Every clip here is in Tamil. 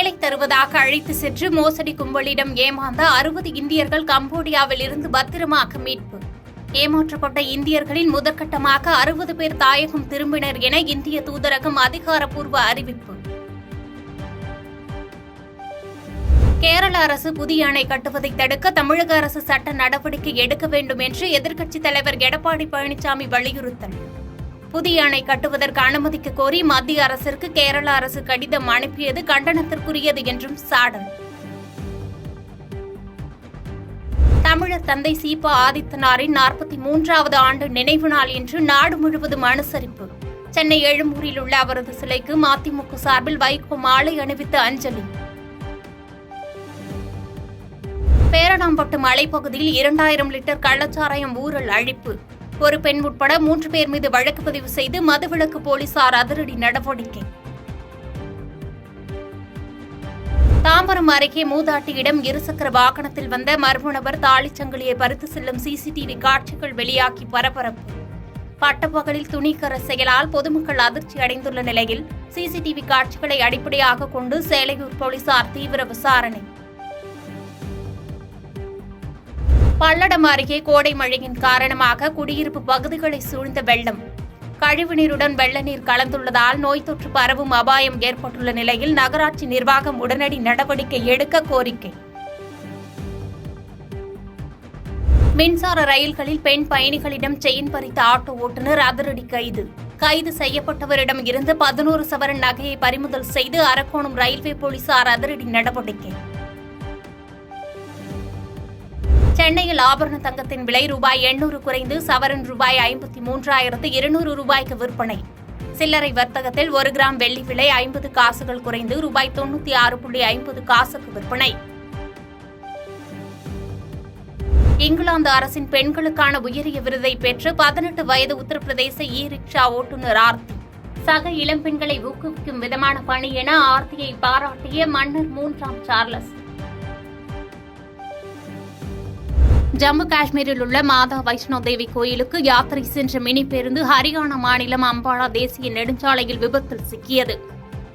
வேலை தருவதாக அழைத்து சென்று மோசடி கும்பலிடம் ஏமாந்த 60 இந்தியர்கள் கம்போடியாவில் இருந்து பத்திரமாக மீட்பு. ஏமாற்றப்பட்ட இந்தியர்களின் முதற்கட்டமாக 60 பேர் தாயகம் திரும்பினர் என இந்திய தூதரகம் அதிகாரப்பூர்வ அறிவிப்பு. கேரள அரசு புதிய அணை கட்டுவதை தடுக்க தமிழக அரசு சட்ட நடவடிக்கை எடுக்க வேண்டும் என்று எதிர்க்கட்சித் தலைவர் எடப்பாடி பழனிசாமி வலியுறுத்தல். புதிய அணை கட்டுவதற்கு அனுமதிக்க கோரி மத்திய அரசிற்கு கேரள அரசு கடிதம் அனுப்பியது கண்டனத்திற்குரியது என்றும் சாடல். தமிழர் தந்தை சீபா ஆதித்தனாரின் 43வது ஆண்டு நினைவு நாள் இன்று நாடு முழுவதும் அனுசரிப்பு. சென்னை எழும்பூரில் உள்ள அவரது சிலைக்கு மதிமுக சார்பில் வைகோ மாலை அணிவித்து அஞ்சலி. பேரணாம்பட்டு மலைப்பகுதியில் 2000 லிட்டர் கள்ளச்சாராயம் ஊழல் அழிப்பு. ஒரு பெண் உட்பட 3 பேர் மீது வழக்கு பதிவு செய்து மதுவிலக்கு போலீசார் அதிரடி நடவடிக்கை. தாம்பரம் அருகே மூதாட்டியிடம் இருசக்கர வாகனத்தில் வந்த மர்ம நபர் தாலிச்சங்கிலியை பறித்து செல்லும் சிசிடிவி காட்சிகள் வெளியாகி பரபரப்பு. பட்டப்பகலில் துணிகர செயலால் பொதுமக்கள் அதிர்ச்சி அடைந்துள்ள நிலையில் சிசிடிவி காட்சிகளை அடிப்படையாக கொண்டு சேலையூர் போலீசார் தீவிர விசாரணை. பல்லடம் அருகே கோடை மழையின் காரணமாக குடியிருப்பு பகுதிகளை சூழ்ந்த வெள்ளம். கழிவுநீருடன் வெள்ள நீர் கலந்துள்ளதால் நோய் தொற்று பரவும் அபாயம் ஏற்பட்டுள்ள நிலையில் நகராட்சி நிர்வாகம் உடனடி நடவடிக்கை எடுக்க கோரிக்கை. மின்சார ரயில்களில் பெண் பயணிகளிடம் செயின் பறித்த ஆட்டோ ஓட்டுநர் அதிரடி கைது. கைது செய்யப்பட்டவரிடம் இருந்து 11 சவரன் நகையை பறிமுதல் செய்து அரக்கோணம் ரயில்வே போலீசார் அதிரடி நடவடிக்கை. சென்னையில் ஆபரண தங்கத்தின் விலை ரூபாய் 800 குறைந்து சவரன் ரூபாய் 53,200 விற்பனை. சில்லறை வர்த்தகத்தில் 1 கிராம் வெள்ளி விலை 50 காசுகள் குறைந்து ரூபாய் 96.50 விற்பனை. இங்கிலாந்து அரசின் பெண்களுக்கான உயரிய விருதை பெற்று 18 வயது உத்தரப்பிரதேச ரிக்ஷா ஓட்டுநர் ஆர்த்தி. சக இளம்பெண்களை ஊக்குவிக்கும் விதமான பணி என ஆர்த்தியை பாராட்டிய மன்னர் 3ஆம் சார்லஸ். ஜம்மு காஷ்மீரில் உள்ள மாதா வைஷ்ணோ தேவி கோயிலுக்கு யாத்திரை சென்ற மினி பேருந்து ஹரியானா மாநிலம் அம்பாலா தேசிய நெடுஞ்சாலையில் விபத்தில் சிக்கியது.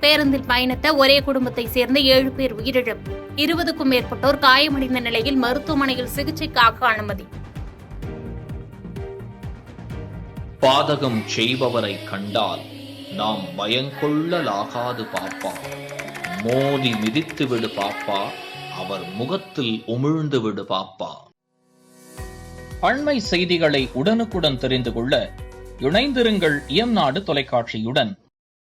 பேருந்தில் பயணித்த ஒரே குடும்பத்தைச் சேர்ந்த 7 பேர் உயிரிழப்பு. 20க்கும் மேற்பட்டோர் காயமடைந்த நிலையில் மருத்துவமனையில் சிகிச்சைக்காக அனுமதி. பாதகம் செய்பவரை கண்டால் நாம் பயங்கொள்ளலாகாது பாப்பா. மோதி மிதித்து விடு பாப்பா, அவர் முகத்தில் உமிழ்ந்து விடு பாப்பா. அண்மை செய்திகளை உடனுக்குடன் தெரிந்து கொள்ள இணைந்திருங்கள் இயம்நாடு தொலைக்காட்சியுடன்.